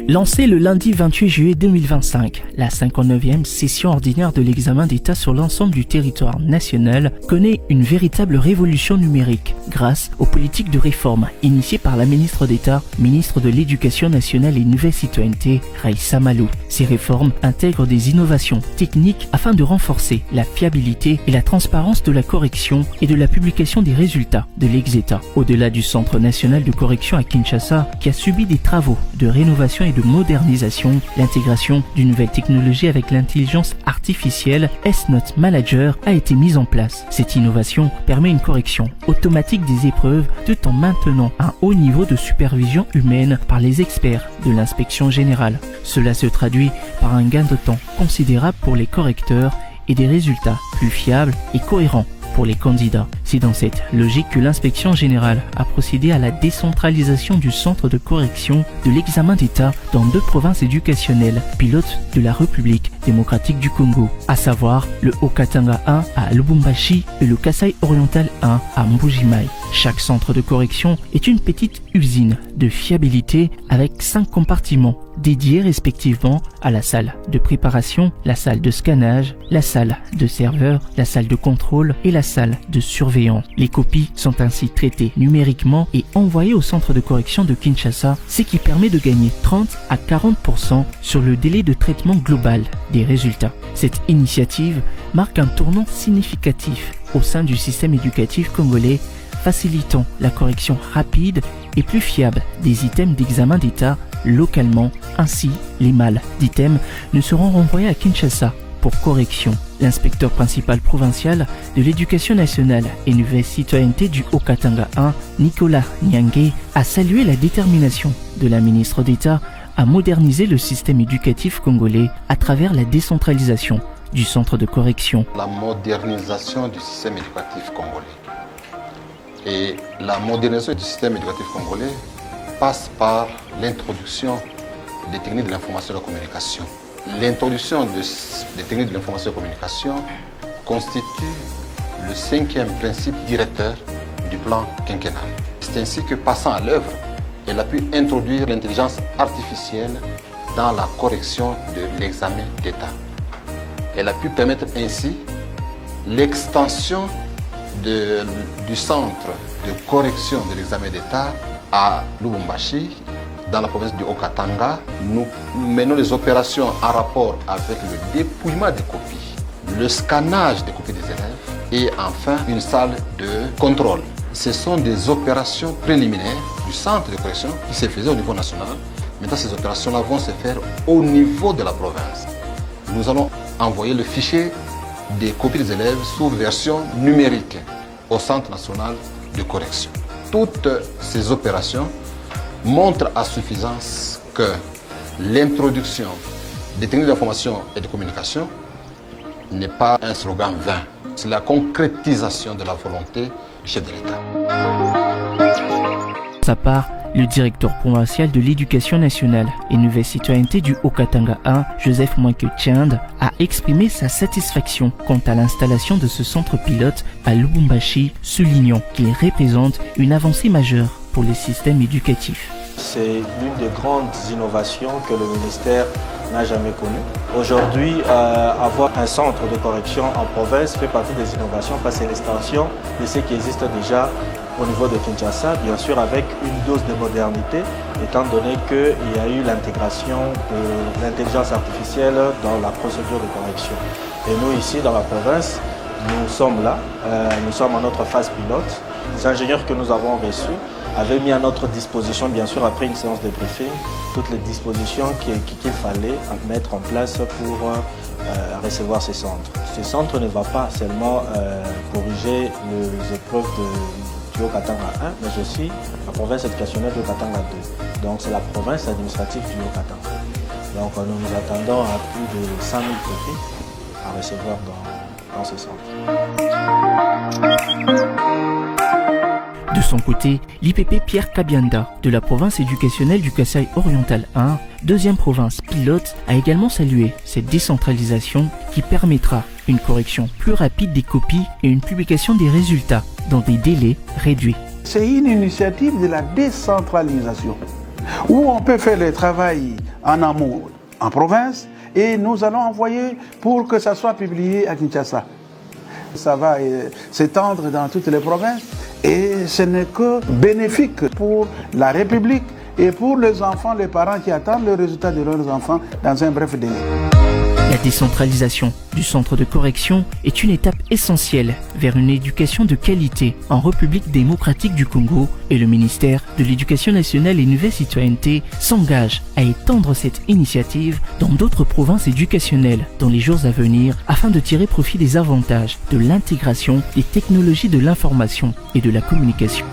Lancée le lundi 28 juillet 2025, la 59e session ordinaire de l'examen d'État sur l'ensemble du territoire national connaît une véritable révolution numérique grâce aux politiques de réforme initiées par la ministre d'État, ministre de l'Éducation nationale et Nouvelle Citoyenneté, Raissa Malou. Ces réformes intègrent des innovations techniques afin de renforcer la fiabilité et la transparence de la correction et de la publication des résultats de l'ex-État. Au-delà du Centre national de correction à Kinshasa, qui a subi des travaux de rénovation et de modernisation, l'intégration d'une nouvelle technologie avec l'intelligence artificielle S-Note Manager a été mise en place. Cette innovation permet une correction automatique des épreuves tout en maintenant un haut niveau de supervision humaine par les experts de l'inspection générale. Cela se traduit par un gain de temps considérable pour les correcteurs et des résultats plus fiables et cohérents pour les candidats. C'est dans cette logique que l'inspection générale a procédé à la décentralisation du centre de correction de l'examen d'État dans 2 provinces éducationnelles pilotes de la République démocratique du Congo, à savoir le Haut-Katanga 1 à Lubumbashi et le Kasai oriental 1 à Mbuji-Mayi. Chaque centre de correction est une petite usine de fiabilité avec 5 compartiments dédiés respectivement à la salle de préparation, la salle de scannage, la salle de serveur, la salle de contrôle et la salle de surveillance. Les copies sont ainsi traitées numériquement et envoyées au centre de correction de Kinshasa, ce qui permet de gagner 30 à 40% sur le délai de traitement global des résultats. Cette initiative marque un tournant significatif au sein du système éducatif congolais, facilitant la correction rapide et plus fiable des items d'examen d'État localement. Ainsi, les mâles d'items ne seront renvoyés à Kinshasa pour correction. L'inspecteur principal provincial de l'Éducation nationale et Nouvelle Citoyenneté du Haut-Katanga 1, Nicolas Nyange, a salué la détermination de la ministre d'État à moderniser le système éducatif congolais à travers la décentralisation du centre de correction. La modernisation du système éducatif congolais. Et la modernisation du système éducatif congolais passe par l'introduction des techniques de l'information et de la communication. L'introduction des techniques de l'information et de la communication constitue le 5e principe directeur du plan quinquennal. C'est ainsi que, passant à l'œuvre, elle a pu introduire l'intelligence artificielle dans la correction de l'examen d'État. Elle a pu permettre ainsi l'extension du centre de correction de l'examen d'État à Lubumbashi, dans la province du Haut-Katanga. Nous menons les opérations en rapport avec le dépouillement des copies, le scannage des copies des élèves et enfin une salle de contrôle. Ce sont des opérations préliminaires du centre de correction qui se faisaient au niveau national. Maintenant, ces opérations-là vont se faire au niveau de la province. Nous allons envoyer le fichier des copies des élèves sous version numérique au Centre national de correction. Toutes ces opérations montrent à suffisance que l'introduction des techniques d'information et de communication n'est pas un slogan vain. C'est la concrétisation de la volonté du chef de l'État. De sa part, le directeur provincial de l'Éducation nationale et Nouvelle Citoyenneté du Haut-Katanga 1, Joseph Mwanke Tchand, a exprimé sa satisfaction quant à l'installation de ce centre pilote à Lubumbashi, soulignant qu'il représente une avancée majeure pour le système éducatif. C'est l'une des grandes innovations que le ministère n'a jamais connue. Aujourd'hui, avoir un centre de correction en province fait partie des innovations parce que c'est l'extension de ce qui existe déjà au niveau de Kinshasa, bien sûr avec une dose de modernité, étant donné qu'il y a eu l'intégration de l'intelligence artificielle dans la procédure de correction. Et nous ici dans la province, nous sommes là, nous sommes en notre phase pilote. Les ingénieurs que nous avons reçus avaient mis à notre disposition, bien sûr après une séance de briefing, toutes les dispositions qu'il fallait mettre en place pour recevoir ces centres. Ce centre ne va pas seulement corriger les épreuves du Haut-Katanga 1, mais aussi la province éducationnelle du Haut-Katanga 2. Donc c'est la province administrative du Haut-Katanga. Donc nous nous attendons à plus de 100 000 copies à recevoir dans ce centre. De son côté, l'IPP Pierre Kabianda de la province éducationnelle du Kasai oriental 1, 2e province pilote, a également salué cette décentralisation qui permettra une correction plus rapide des copies et une publication des résultats dans des délais réduits. C'est une initiative de la décentralisation où on peut faire le travail en amont en province et nous allons envoyer pour que ça soit publié à Kinshasa. Ça va s'étendre dans toutes les provinces et ce n'est que bénéfique pour la République et pour les enfants, les parents qui attendent le résultat de leurs enfants dans un bref délai. La décentralisation du centre de correction est une étape essentielle vers une éducation de qualité en République démocratique du Congo et le ministère de l'Éducation nationale et Nouvelle Citoyenneté s'engage à étendre cette initiative dans d'autres provinces éducationnelles dans les jours à venir afin de tirer profit des avantages de l'intégration des technologies de l'information et de la communication.